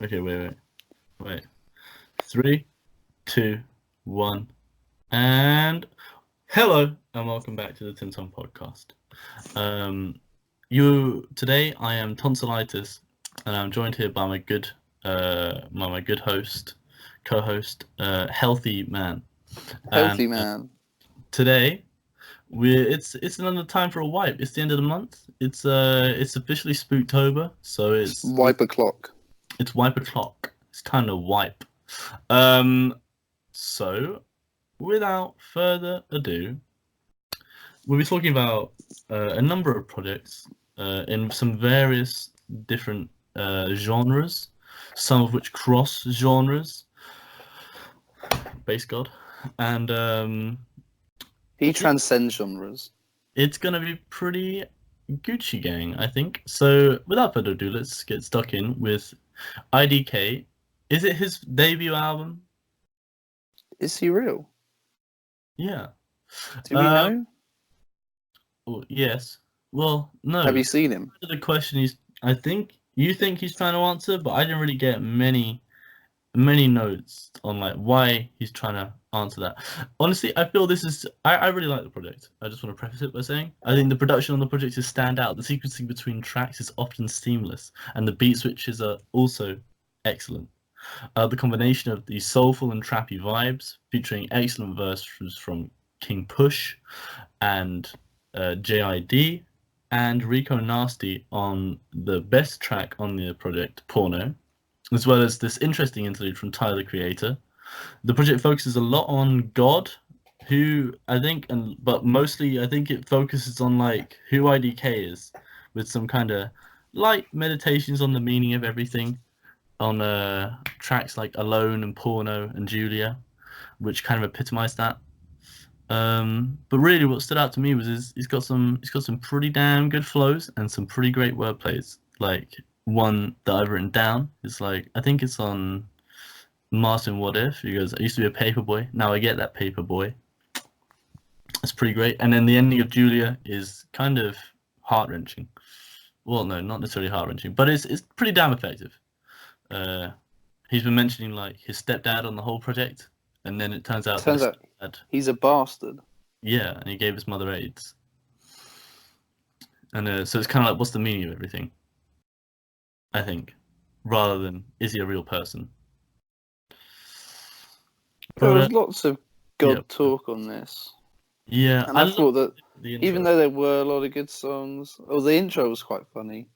Okay, wait. 3, 2, 1, and hello, and welcome back to the Tin Ton Podcast. Today I am tonsillitis, and I'm joined here by my good co-host, Healthy Man. And Healthy man. today it's another time for a wipe. It's the end of the month. It's officially Spooktober, so Wipe o'clock. it's wipe o'clock. It's time to wipe. Um, so without further ado, we'll be talking about a number of projects in some various different genres, some of which cross genres. Base God, and He transcends genres. it's gonna be pretty Gucci gang, I think. So without further ado, let's get stuck in with IDK. Is it his debut album? Is he real? Yeah. Do we know? Well, yes. Well, no. Have you seen him? The question is, I think you think he's trying to answer, but I didn't really get many notes on like why he's trying to answer that. Honestly, I feel this is I really like the project. I just want to preface it by saying I think the production on the project is stand out. The sequencing between tracks is often seamless, and the beat switches are also excellent. The combination of the soulful and trappy vibes, featuring excellent verses from King Push and JID, and Rico Nasty on the best track on the project, Porno, as well as this interesting interlude from Tyler, the Creator. The project focuses a lot on God, who I think, but mostly I think it focuses on like who IDK is, with some kind of light meditations on the meaning of everything on tracks like Alone and Porno and Julia, which kind of epitomize that. But really, what stood out to me was he's got some pretty damn good flows and some pretty great wordplays. Like one that I've written down is like I think it's on Martin What If. He goes, "I used to be a paper boy, now I get that paper boy." It's pretty great. And then the ending of Julia is kind of heart wrenching. Well, no, not necessarily heart wrenching, but it's pretty damn effective. He's been mentioning like his stepdad on the whole project, and then it turns out He's a bastard. Yeah, and he gave his mother AIDS. And so it's kind of like, what's the meaning of everything? I think, rather than is he a real person? There was lots of God talk on this. Yeah, and I thought that even though there were a lot of good songs, the intro was quite funny.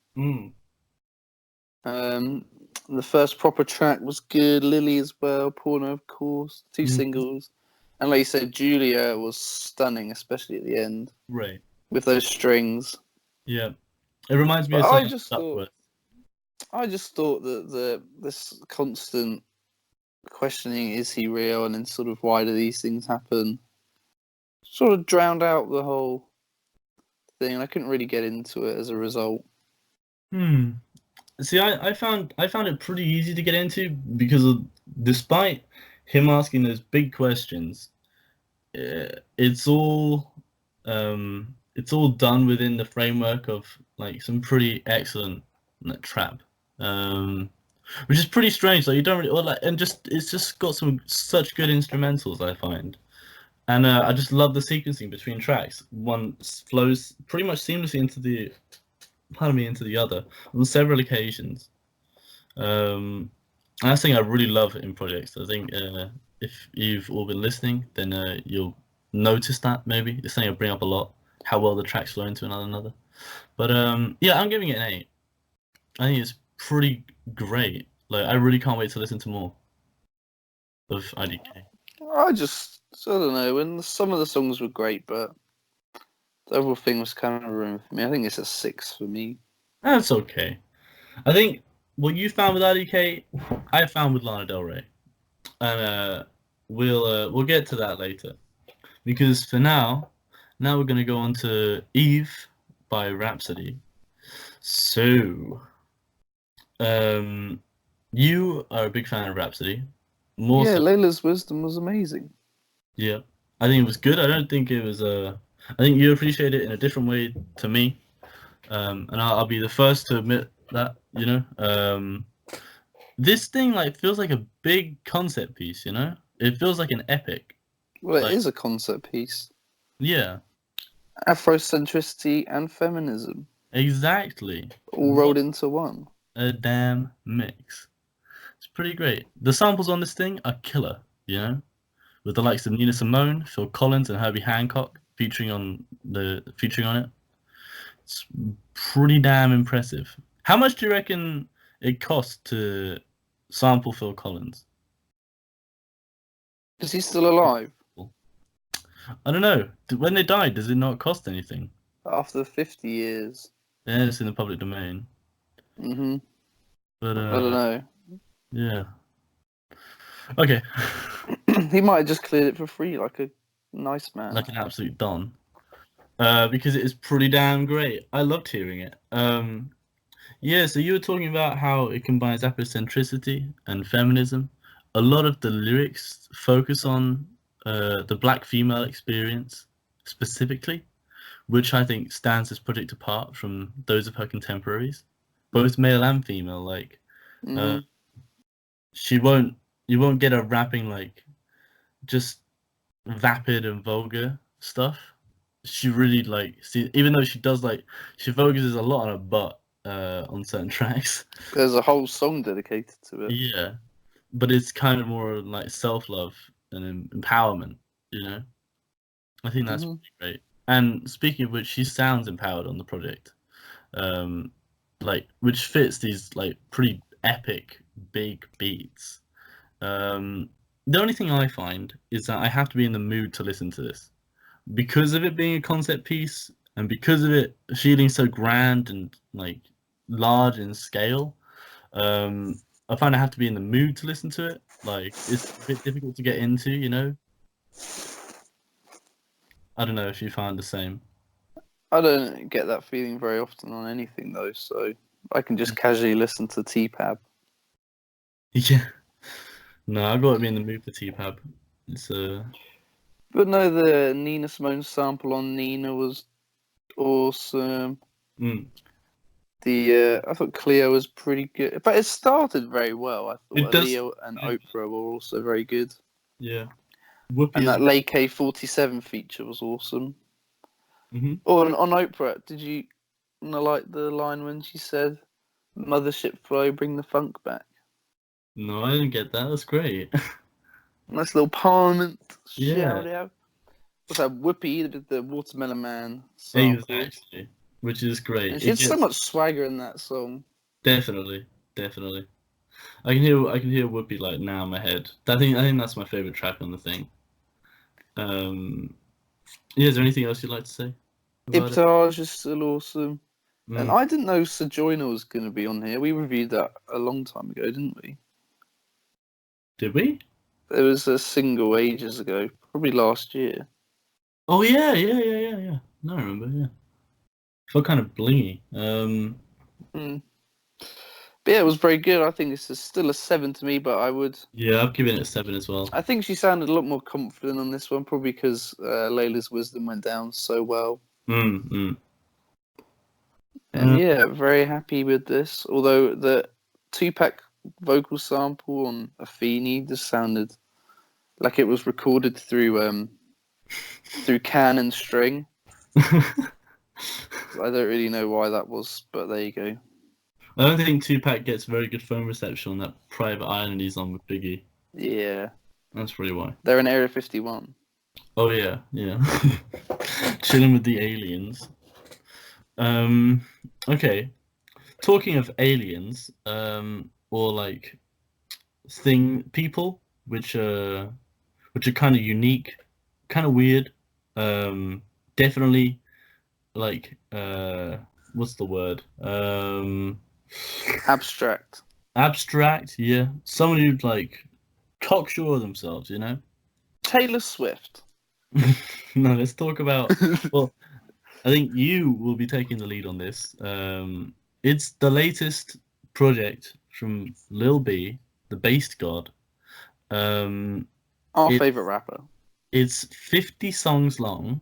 The first proper track was good. Lily as well. Porno, of course. Two singles. And like you said, Julia was stunning, especially at the end. Right. With those strings. Yeah. It reminds me of I just thought that this constant questioning, is he real? And then sort of why do these things happen? Sort of drowned out the whole thing. And I couldn't really get into it as a result. See, I found it pretty easy to get into because despite him asking those big questions, it's all done within the framework of like some pretty excellent trap, which is pretty strange. Like you don't really it's just got such good instrumentals, I find, and I just love the sequencing between tracks. One flows pretty much seamlessly into the other on several occasions. And that's something I really love in projects. I think if you've all been listening, then you'll notice that maybe. It's something I bring up a lot, how well the tracks flow into another. But yeah, I'm giving it an 8. I think it's pretty great. Like I really can't wait to listen to more of IDK. I don't know, when some of the songs were great, but the overall thing was kind of ruined for me. I think it's a 6 for me. That's okay. I think what you found with IDK, I found with Lana Del Rey, and we'll get to that later, because for now we're gonna go on to Eve by Rhapsody. So, you are a big fan of Rhapsody. Layla's Wisdom was amazing. Yeah, I think it was good. I don't think it was I think you appreciate it in a different way to me, and I'll be the first to admit that. this thing like feels like a big concept piece, you know? It feels like an epic. Well, it Like- is a concept piece. Yeah, Afrocentricity and feminism exactly. all rolled into one. A damn mix. It's pretty great. The samples on this thing are killer, you know? With the likes of Nina Simone, Phil Collins, and Herbie Hancock featuring on it. It's pretty damn impressive. How much do you reckon it cost to sample Phil Collins? Is he still alive I don't know. When they died, does it not cost anything? after 50 years? Yeah, it's in the public domain. Hmm. But I don't know. yeah. Okay. He might have just cleared it for free, like a nice man. Like an absolute don. Because it is pretty damn great. I loved hearing it. Yeah, so you were talking about how it combines Afrocentricity and feminism. A lot of the lyrics focus on the black female experience specifically, which I think stands this project apart from those of her contemporaries, both male and female. Like, Mhm. you won't get her rapping like just vapid and vulgar stuff. She really even though she does she focuses a lot on her butt on certain tracks. There's a whole song dedicated to it. Yeah, but it's kind of more like self-love and empowerment, you know. I think that's Mhm. pretty great. And speaking of which, she sounds empowered on the project, which fits these like pretty epic big beats. The only thing I find is that I have to be in the mood to listen to this because of it being a concept piece and because of it feeling so grand and like large in scale. I find I have to be in the mood to listen to it. Like it's a bit difficult to get into, you know. I don't know if you find the same. I don't get that feeling very often on anything though, so I can just casually listen to T-Pab. Yeah. No, I got to be in the mood for T-Pab. It's But no, the Nina Simone sample on Nina was awesome. mm. I thought Cleo was pretty good, but it started very well. I It thought does- Leo and Oprah were also very good, Yeah. Whoopi and is- that Lay K47 feature was awesome. Mhm. Oh, and on Oprah, did you like the line when she said, "Mothership flow, bring the funk back"? No, I didn't get that. That's great. Nice little Parliament Yeah. shout out. What's that? Whoopi did the Watermelon Man sample. Exactly. Which is great. And she had It so gets- much swagger in that song. Definitely. I can hear Whoopi like now in my head. I think that's my favorite track on the thing. Yeah, is there anything else you'd like to say about it? Ibtage is still awesome. And Mm. I didn't know Sojourner was going to be on here. We reviewed that a long time ago, didn't we? Did we? There was a single ages ago, probably last year. Oh yeah. No, I remember. Yeah, felt kind of blingy. Mm. But yeah, it was very good. I think it's still a 7 to me, but Yeah, I've given it a 7 as well. I think she sounded a lot more confident on this one, probably because Layla's Wisdom went down so well. Mm. And yeah, very happy with this. Although the Tupac vocal sample on Afeni just sounded like it was recorded through Canon string. I don't really know why that was, but there you go. I don't think Tupac gets very good phone reception on that private island he's on with Biggie. Yeah, That's probably why. they're in Area 51. Oh yeah. Chilling with the aliens. Okay. Talking of aliens, or like people which are kind of unique, kind of weird. Definitely like what's the word? Abstract. Abstract, yeah. Someone who'd like cocksure themselves, you know? Taylor Swift. No, let's talk about. Well, I think you will be taking the lead on this. It's the latest project from Lil B, the Based God. Our It- favourite rapper. It's 50 songs long,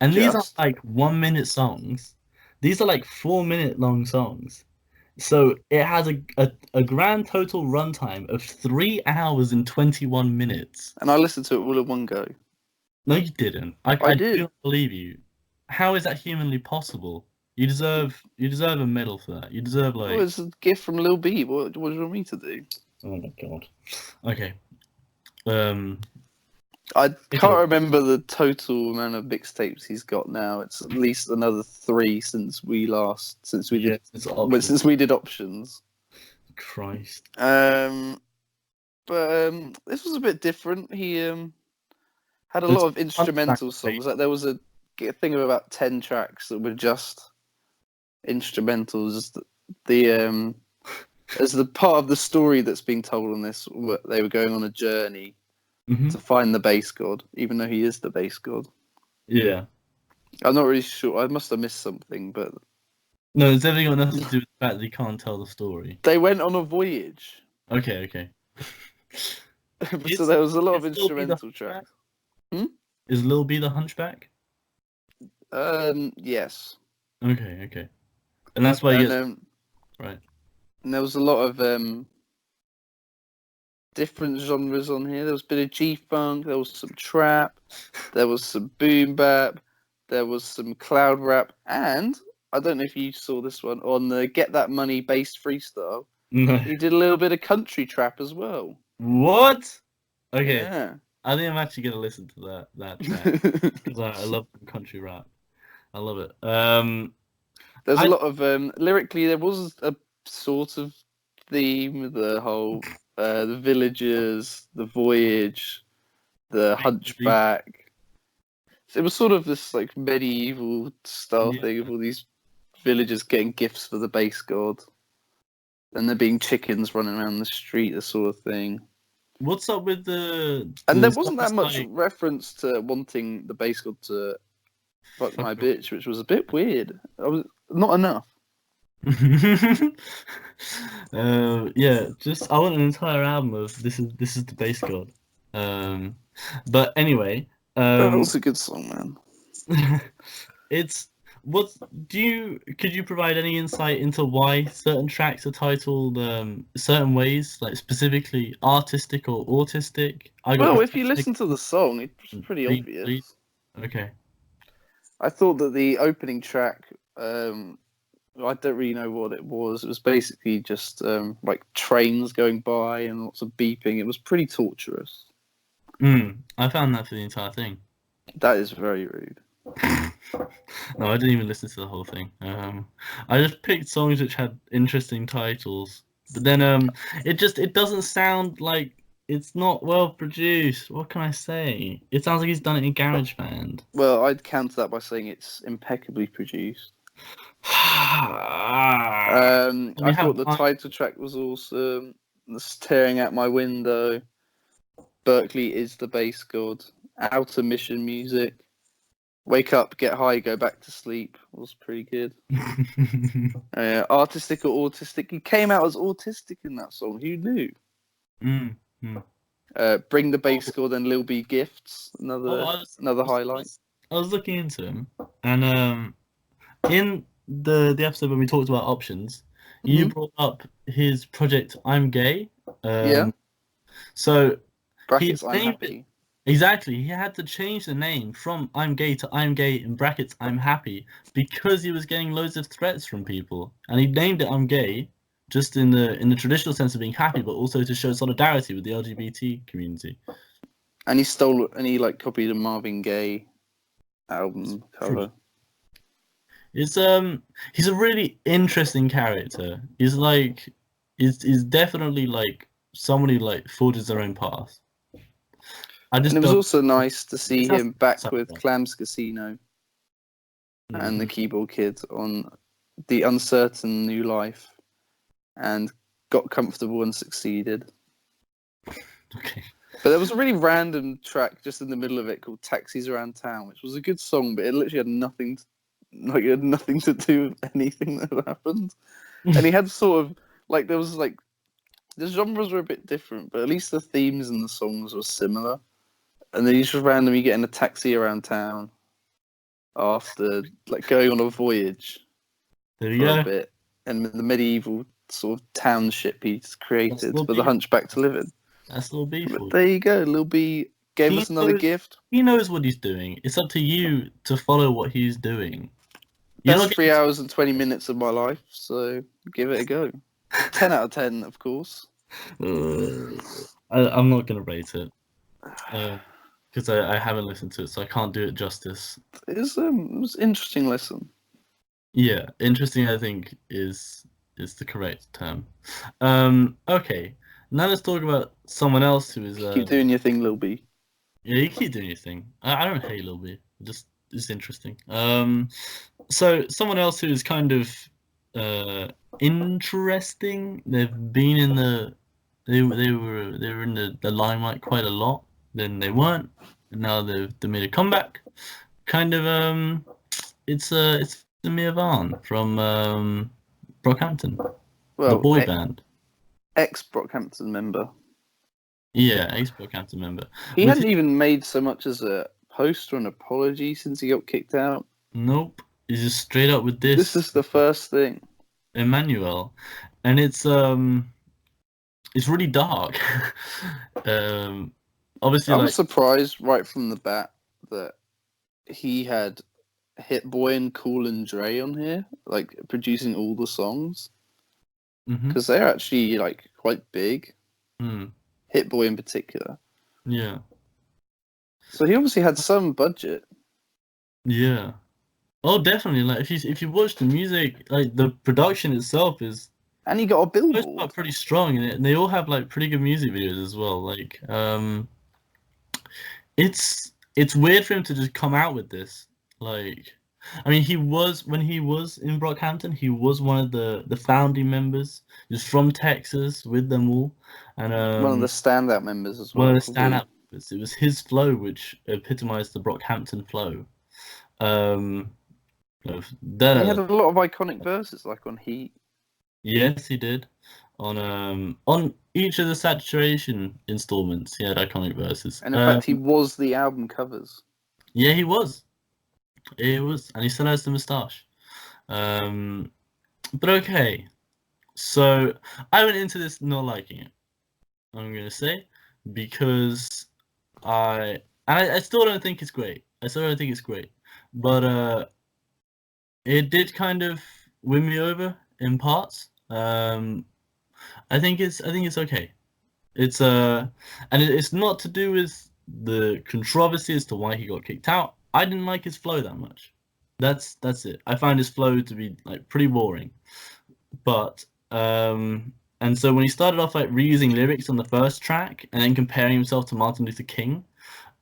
and these Just. aren't like 1 minute songs. These are like 4 minute long songs. So it has a grand total runtime of 3 hours and 21 minutes. And I listened to it all in one go. No, you didn't. I I did. do not believe you. How is that humanly possible? You deserve a medal for that. You deserve Oh, like it's a gift from Lil B. What do you want me to do? oh my god. Okay. Um I Pick can't up. remember the total amount of mixtapes he's got now. It's at least another 3 since we Yes, it's options. since we did options. Christ. But this was a bit different. He had a It's lot of instrumental songs. Like there was a thing of about 10 tracks that were just instrumentals. The as the part of the story that's being told on this, they were going on a journey Mhm. to find the bass god, even though he is the bass god. Yeah. I'm not really sure. I must have missed something, but No, it's definitely got nothing to do with the fact that he can't tell the story. they went on a voyage. Okay. So there was a lot of Is Lil B the instrumental tracks. Is Lil B the Hunchback? Yes. Okay. And that's why he And, gets right. and there was a lot of different genres on here. There was a bit of G-funk, there was some trap, there was some boom bap, there was some cloud rap, and I don't know if you saw this one on the Get That Money bass freestyle. No. He did a little bit of country trap as well. What? Okay. Yeah. I think I'm actually gonna listen to that track because I love country rap. I love it. There's I- a lot of lyrically. There was a sort of theme, the whole the villagers, the voyage, the hunchback. It was sort of this like medieval style Yeah. thing of all these villagers getting gifts for the base god, and there being chickens running around the street, this sort of thing. What's up with the? And the there wasn't that much like, reference to wanting the base god to fuck my fuck bitch, which was a bit weird. I was not enough. Yeah, just I want an entire album of this is the bass god. But anyway, That was a good song, man. it's what could you provide any insight into why certain tracks are titled certain ways, like specifically artistic or autistic? Well, if you listen to the song, it's pretty obvious. Please. Okay. I thought that the opening track, I don't really know what it was. It was basically just like trains going by and lots of beeping. It was pretty torturous. I found that for the entire thing. That is very rude. No, I didn't even listen to the whole thing. I just picked songs which had interesting titles, but then it doesn't sound like it's not well produced. What can I say? It sounds like he's done it in GarageBand. Well, I'd counter that by saying it's impeccably produced. I thought the title track was awesome. The Staring At My Window. Berkeley is the bass god. Outer Mission music. Wake Up, Get High, Go Back to Sleep was pretty good. Artistic or autistic? He came out as autistic in that song. Who knew? Bring the Bass God and Lil B Gifts. Another highlight. I was looking into him, and in the episode when we talked about options, you brought up his project I'm Gay. Yeah. So brackets I'm happy. Exactly. He had to change the name from I'm Gay to I'm Gay in brackets I'm happy because he was getting loads of threats from people. And he named it I'm Gay just in the traditional sense of being happy, but also to show solidarity with the LGBT community. And he copied a Marvin Gaye album cover. He's a really interesting character. He's definitely like somebody like forges their own path. And it was also nice to see him back with Clams Casino and the Keyboard Kid on The Uncertain New Life, and got comfortable and succeeded. Okay. But there was a really random track just in the middle of it called Taxis Around Town, which was a good song, but it literally had nothing to do with anything that happened. And he had sort of the genres were a bit different, but at least the themes and the songs were similar. And then he's just randomly getting a taxi around town. after like going on a voyage There we for go. a bit. and the medieval sort of township he's created Lil for the B. Hunchback to live in. That's Lil B for But you. there you go, Lil B gave He us another knows- gift. He knows what he's doing. It's up to you to follow what he's doing. You're Best not 3 hours and 20 minutes of my life, so give it a go. 10 out of 10, of course. I'm not gonna rate it because I haven't listened to it, so I can't do it justice. It was an interesting listen. Yeah, interesting. I think is the correct term. Okay, now let's talk about someone else who is. Keep doing your thing, Lil B. Yeah, you keep doing your thing. I don't hate Lil B. Just it's interesting. So someone else who is kind of interesting. They've been in the they were in the limelight quite a lot. Then they weren't. And now they made a comeback. Kind of it's Amir Van from Brockhampton, the Well, boy band. ex-Brockhampton member. Yeah, ex Brockhampton member. He With hadn't even made so much as a post or an apology since he got kicked out. Nope. He's just straight up with This is the first thing. Emmanuel, and it's really dark. Obviously, I like was surprised right from the bat that he had Hit Boy and Cool and Dre on here, like producing all the songs, mhm, because they're actually like quite big. mm, Hit Boy in particular. yeah, So he obviously had some budget. yeah. Oh, definitely. Like if you watch the music, like the production itself is And he got a for the most billboard. part pretty strong, and they all have like pretty good music videos as well. Like it's weird for him to just come out with this. Like, I mean, when he was in Brockhampton, he was one of the founding members. He was from Texas with them all, and One of the standout members as well. one of the probably. standout members. It was his flow which epitomized the Brockhampton flow. Of He da had a lot of iconic verses, like on Heat. Yes, he did. On each of the Saturation installments, he had iconic verses. And in fact, he was the album covers. Yeah, he was. He was, and he still has the moustache. But okay. So I went into this not liking it. I'm gonna say because I still don't think it's great. I still don't think it's great, but it did kind of win me over in parts. I think it's okay. It's and it's not to do with the controversy as to why he got kicked out. I didn't like his flow that much. That's it. I find his flow to be like pretty boring. But and so when he started off like reusing lyrics on the first track and then comparing himself to Martin Luther King,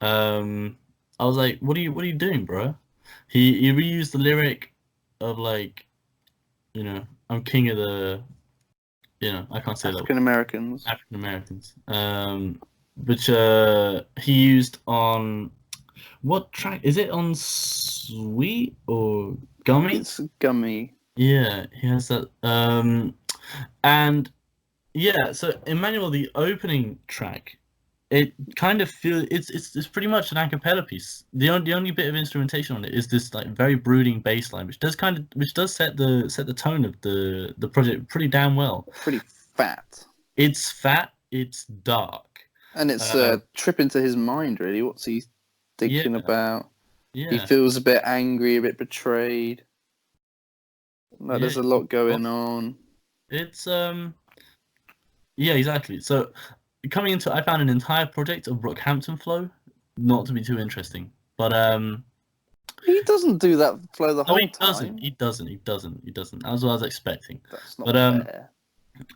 I was like, what are you doing, bro? He reused the lyric of like, I'm king of the, I can't say that. African Americans. African Americans, which he used on what track? Is it on Sweet or Gummy? It's Gummy. Yeah, he has that. And yeah, so Emmanuel, the opening track, it kind of feels it's pretty much an a cappella piece. The only bit of instrumentation on it is this like very brooding bass line, which does set the tone of the project pretty damn well. Pretty fat. It's fat. It's dark. And it's a trip into his mind, really. What's he thinking about? Yeah. He feels a bit angry, a bit betrayed. Like there's a lot going on. It's yeah, exactly. So coming into I found an entire project of Brockhampton flow not to be too interesting. But he doesn't do that flow the whole time. He doesn't. That's what I was expecting. That's not fair.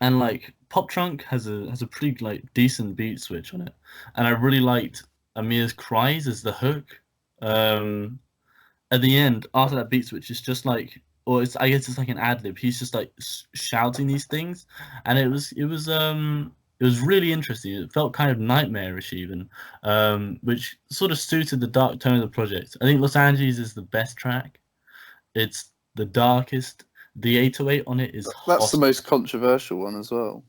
And like Pop Trunk has a pretty like decent beat switch on it, and I really liked Amir's cries as the hook. At the end, after that beat switch, it's just like, or I guess it's like an ad lib. He's just like shouting these things, and it was really interesting. It felt kind of nightmarish even, which sort of suited the dark tone of the project. I think Los Angeles is the best track. It's the darkest. The 808 on it is that's the most controversial one as well.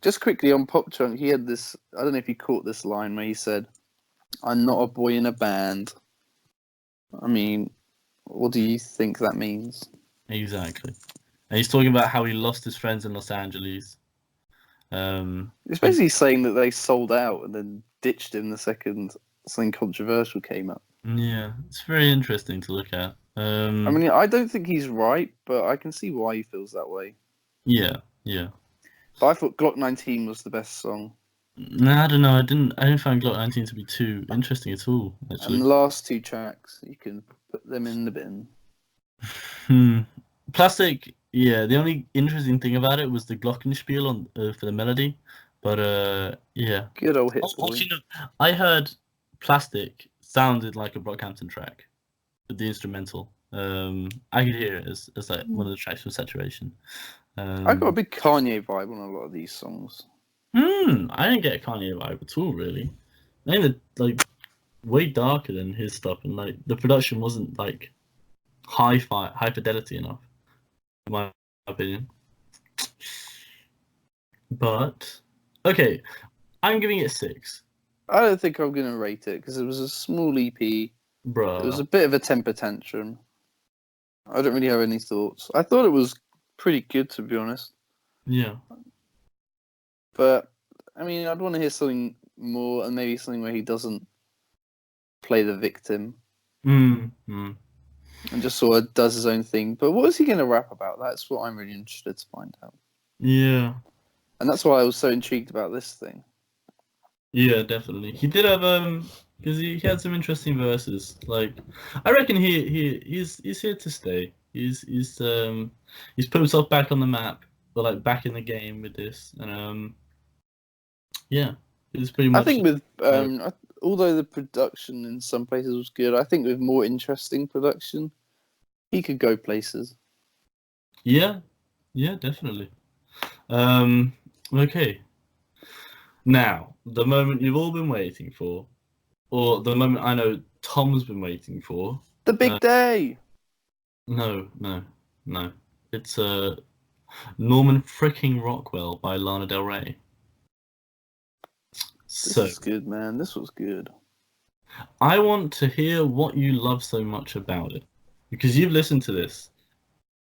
Just quickly on Pop Trunk, he had this. I don't know if you caught this line where he said, "I'm not a boy in a band." I mean, what do you think that means? Exactly. And he's talking about how he lost his friends in Los Angeles. It's basically saying that they sold out and then ditched him the second something controversial came up. Yeah, it's very interesting to look at. I mean, I don't think he's right, but I can see why he feels that way. Yeah. But I thought Glock 19 was the best song. No, I don't know. I didn't find Glock 19 to be too interesting at all. Actually, And the last two tracks, you can put them in the bin. Plastic. Yeah, the only interesting thing about it was the glockenspiel on for the melody, but yeah. Good old hit boy. Actually, no, I heard Plastic sounded like a Brockhampton track, the instrumental. I could hear it as like one of the tracks from Saturation. I got a big Kanye vibe on a lot of these songs. I didn't get a Kanye vibe at all, really. I think they're like way darker than his stuff, and like the production wasn't like high fidelity enough, in my opinion. But okay, I'm giving it 6. I don't think I'm gonna rate it because it was a small EP. Bro, It was a bit of a temper tantrum. I don't really have any thoughts. I thought it was pretty good, to be honest. yeah. But I mean, I'd want to hear something more, and maybe something where he doesn't play the victim and just sort of does his own thing. But what is he going to rap about? That's what I'm really interested to find out. Yeah. And that's why I was so intrigued about this thing. Yeah, definitely. He did have because he had some interesting verses. Like, I reckon he's here to stay. He's put himself back on the map, but like back in the game with this, and yeah, it's pretty much. I think with although the production in some places was good, I think with more interesting production, he could go places. Yeah, definitely. Okay. Now, the moment you've all been waiting for, or the moment I know Tom's been waiting for. The big day! No. It's Norman Fricking Rockwell by Lana Del Rey. This is good, man. This was good. I want to hear what you love so much about it, because you've listened to this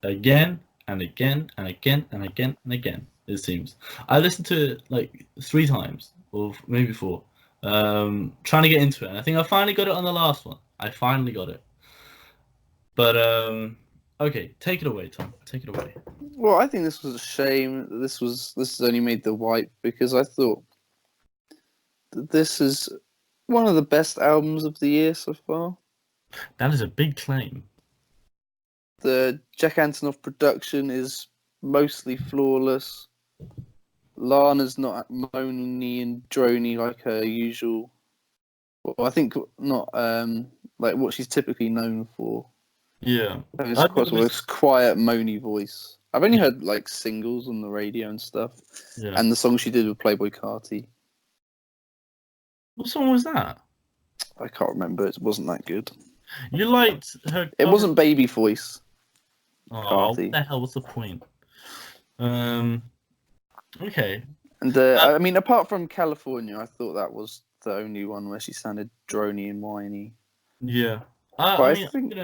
again and again and again and again and again. It seems I listened to it like 3 times or maybe 4, trying to get into it, and I think I finally got it on the last one. I finally got it. But okay, take it away, Tom. Take it away. Well, I think this was a shame that this has only made the wipe, because I thought that this is one of the best albums of the year so far. That is a big claim. The Jack Antonoff production is mostly flawless. Lana's not moany and drony like her usual. Well, I think not like what she's typically known for. Yeah. It's quite a quiet, moany voice. I've only heard like singles on the radio and stuff, and the song she did with Playboi Carti. What song was that? I can't remember. It wasn't that good. You liked her. It wasn't Baby Voice. Oh, what the hell? What's the point? Okay. And I mean, apart from California, I thought that was the only one where she sounded drony and whiny. Yeah. I think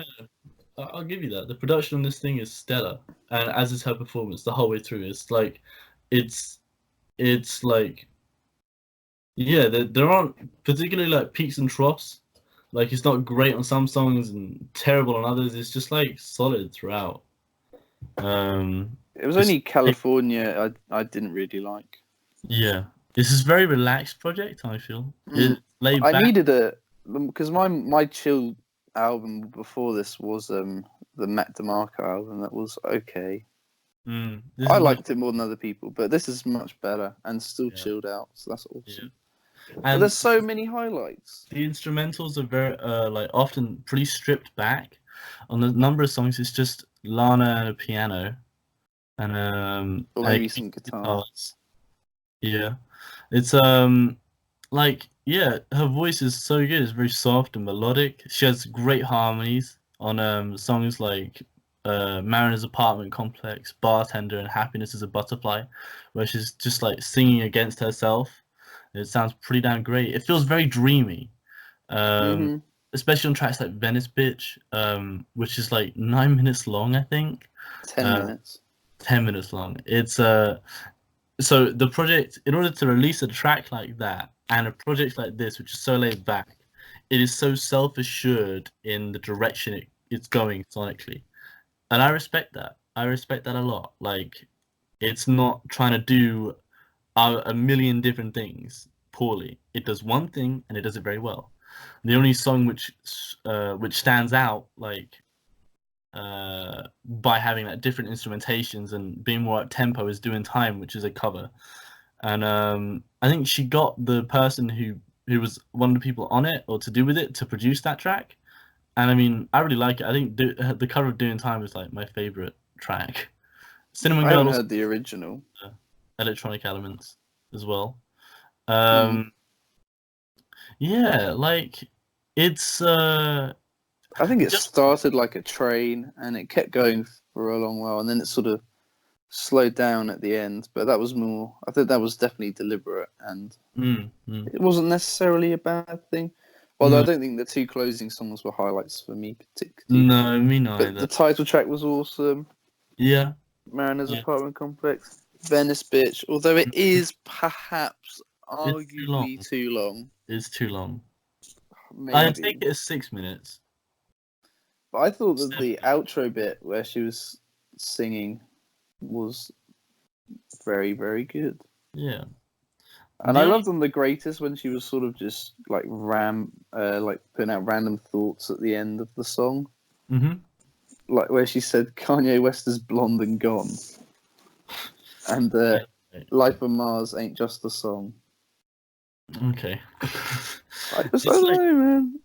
I'll give you that. The production on this thing is stellar, and as is her performance the whole way through. It's like, it's like, yeah, there aren't particularly like peaks and troughs. Like, it's not great on some songs and terrible on others. It's just like solid throughout. It was only California I didn't really like. Yeah, this is a very relaxed project. I feel it's laid back. I needed it because my chill album before this was the Matt DeMarco album. That was okay. I liked it more than other people, but this is much better and still chilled out. So that's awesome. Yeah. And there's so many highlights. The instrumentals are very like often pretty stripped back. On the number of songs, it's just Lana and a piano, and or maybe some guitars. Yeah, it's like, yeah, her voice is so good. It's very soft and melodic. She has great harmonies on songs like Mariner's Apartment Complex, Bartender, and Happiness is a Butterfly, where she's just like singing against herself. It sounds pretty damn great. It feels very dreamy, especially on tracks like Venice Bitch, which is like 9 minutes long, I think. 10 Uh, minutes. 10 minutes long. It's so the project, in order to release a track like that and a project like this, which is so laid back, it is so self-assured in the direction it's going sonically, and I respect that. I respect that a lot. Like, it's not trying to do a million different things poorly. It does one thing and it does it very well. The only song which stands out, like, by having like different instrumentations and being more up tempo, is Doing Time, which is a cover. And I think she got the person who was one of the people on it or to do with it to produce that track. And I mean, I really like it. I think the cover of Doing Time is like my favorite track. Cinnamon I Girl haven't also heard the original. electronic elements as well. Mm. Yeah, like, it's I think it just started like a train and it kept going for a long while, and then it sort of slowed down at the end. But that was more, I think that was definitely deliberate, and it wasn't necessarily a bad thing. Although I no, don't think the two closing songs were highlights for me particularly. no, me But neither. the title track was awesome. Yeah, Mariner's yeah. Apartment Complex. Venice Bitch, although it is perhaps It's too long. arguably too long. It's too long. I take Maybe. it as 6 minutes. But I thought that 7 the minutes. outro bit where she was singing was very, very good. Yeah. And The I only loved on The Greatest when she was sort of just like like putting out random thoughts at the end of the song. Mhm. Like where she said Kanye West is blonde and gone. And Yeah, okay. Life on Mars ain't just a song. Okay. I don't It's like, know, man.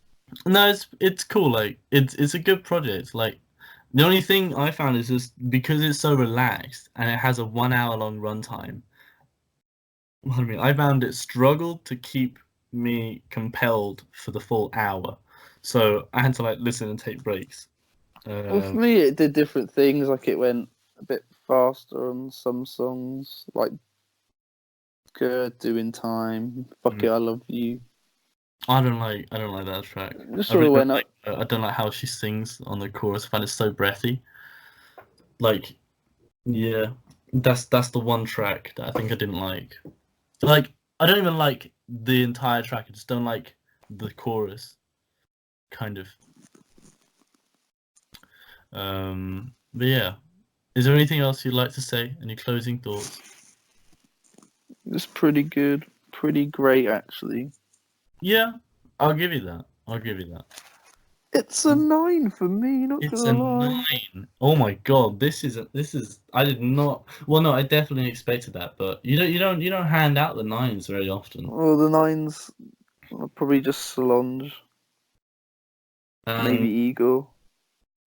no, it's cool. Like, it's a good project. Like, the only thing I found is just because it's so relaxed and it has a 1 hour long runtime. I mean, I found it struggled to keep me compelled for the full hour, so I had to like listen and take breaks. Well, for Um, me, it did different things. Like it went a bit faster on some songs, like Good, Doing Time, Fuck mm, It, I Love You. I don't like that track. It just I sort really of don't went like. up. I don't like how she sings on the chorus. I find it so breathy. Like, yeah, that's the one track that I think I didn't like. Like, I don't even like the entire track. I just don't like the chorus, kind of. But yeah, is there anything else you'd like to say? Any closing thoughts? It's pretty good, pretty great actually. Yeah, I'll give you that. I'll give you that. It's a 9 for me, not It's gonna a lie. 9. Oh my god, this is. I did not. Well, no, I definitely expected that, but you don't hand out the 9s very often. Well, the 9s are probably just Solange, maybe And Eagle.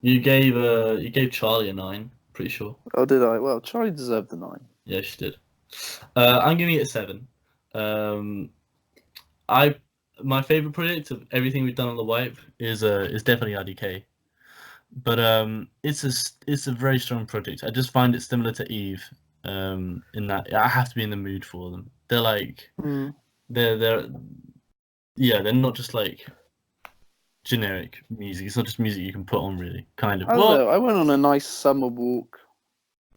you gave Charlie a 9. Pretty sure. Oh, did I? Well, Charlie deserved the 9. Yeah, she did. I'm giving it a 7. Um, I my favorite project of everything we've done on the wipe is definitely IDK. But it's a very strong project. I just find it similar to Eve, in that I have to be in the mood for them. They're like Hmm. they're yeah, they're not just like generic music. It's not just music you can put on, really. Kind of. I don't Well, know. I went on a nice summer walk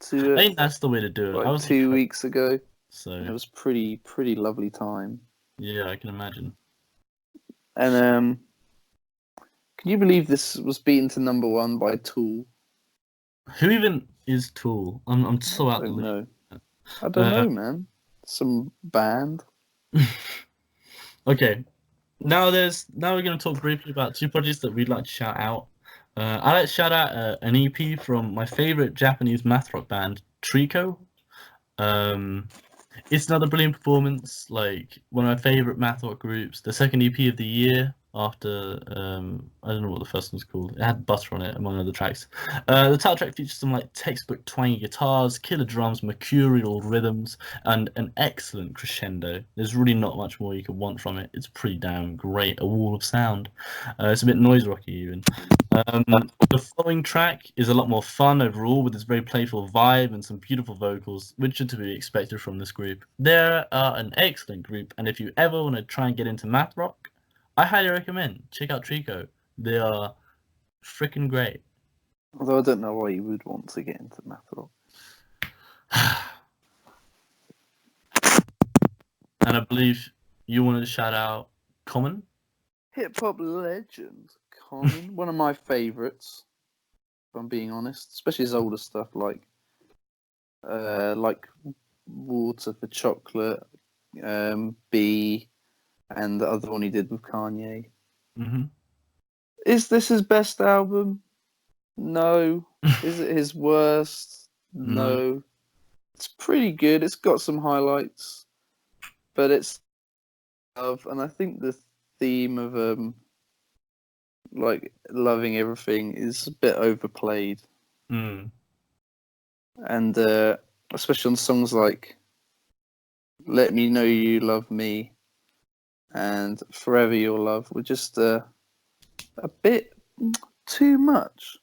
to I it think that's the way to do it. I like was in 2 weeks ago. And so it was pretty lovely time. yeah, I can imagine. And can you believe this was beaten to number 1 by Tool? Who even is Tool? I'm so I out the don't loop. know. I don't Uh, know, man. Some band. okay. Now we're going to talk briefly about two projects that we'd like to shout out. I'd like to shout out an EP from my favorite Japanese math rock band, Trico. Um, it's another brilliant performance, like one of my favorite math rock groups. The second EP of the year after I don't know what the first one's called. It had Butter on it, among other tracks. The title track features some like textbook twangy guitars, killer drums, mercurial rhythms, and an excellent crescendo. There's really not much more you could want from it. It's pretty damn great. A wall of sound. It's a bit noise rocky even. The following track is a lot more fun overall, with its very playful vibe and some beautiful vocals, which are to be expected from this group. They're an excellent group, and if you ever want to try and get into math rock, I highly recommend check out Trico. They are freaking great. Although I don't know why you would want to get into math rock. And I believe you wanted to shout out Common. Hip hop legend, Common, one of my favourites. If I'm being honest, especially his older stuff like Water for Chocolate, B, and the other one he did with Kanye. Mm-hmm. Is this his best album? No. Is it his worst? No. It's pretty good. It's got some highlights, but it's and I think the theme of like loving everything is a bit overplayed, Mm. and especially on songs like "Let Me Know You Love Me" and "Forever Your Love" were just a bit too much.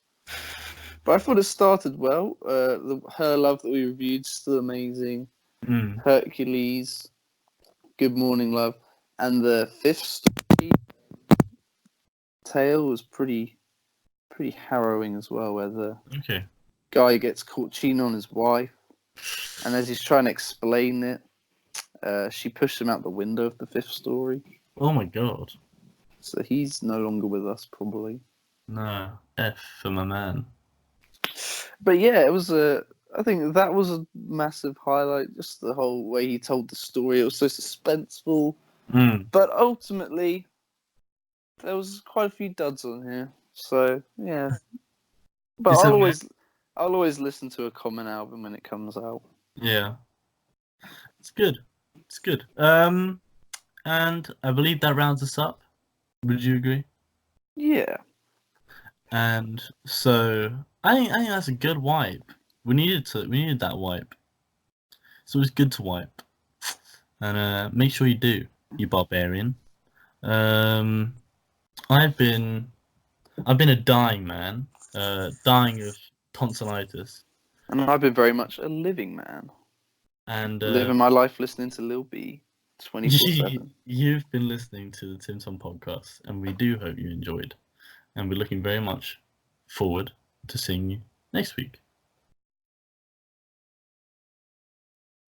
But I thought it started well. Her Love that we reviewed still amazing. Mm. Hercules, Good Morning Love, and the fifth story, Tale, was pretty harrowing as well, where the Okay. guy gets caught cheating on his wife, and as he's trying to explain it, she pushed him out the window of the fifth story. Oh my god. So he's no longer with us, probably. No. F for my man. But yeah, it was I think that was a massive highlight. Just the whole way he told the story. It was so suspenseful. Mm. But ultimately, there was quite a few duds on here. So yeah. But Is I'll that always listen to a Common album when it comes out. Yeah. It's good. It's good. And I believe that rounds us up. Would you agree? Yeah. And so I think that's a good wipe. We needed that wipe. So it's good to wipe. And make sure you do, you barbarian. I've been a dying man. Dying of tonsillitis. And I've been very much a living man. And Living my life listening to Lil B 24/7. you've been listening to the Tim Tom podcast, and we do hope you enjoyed. And we're looking very much forward to seeing you next week.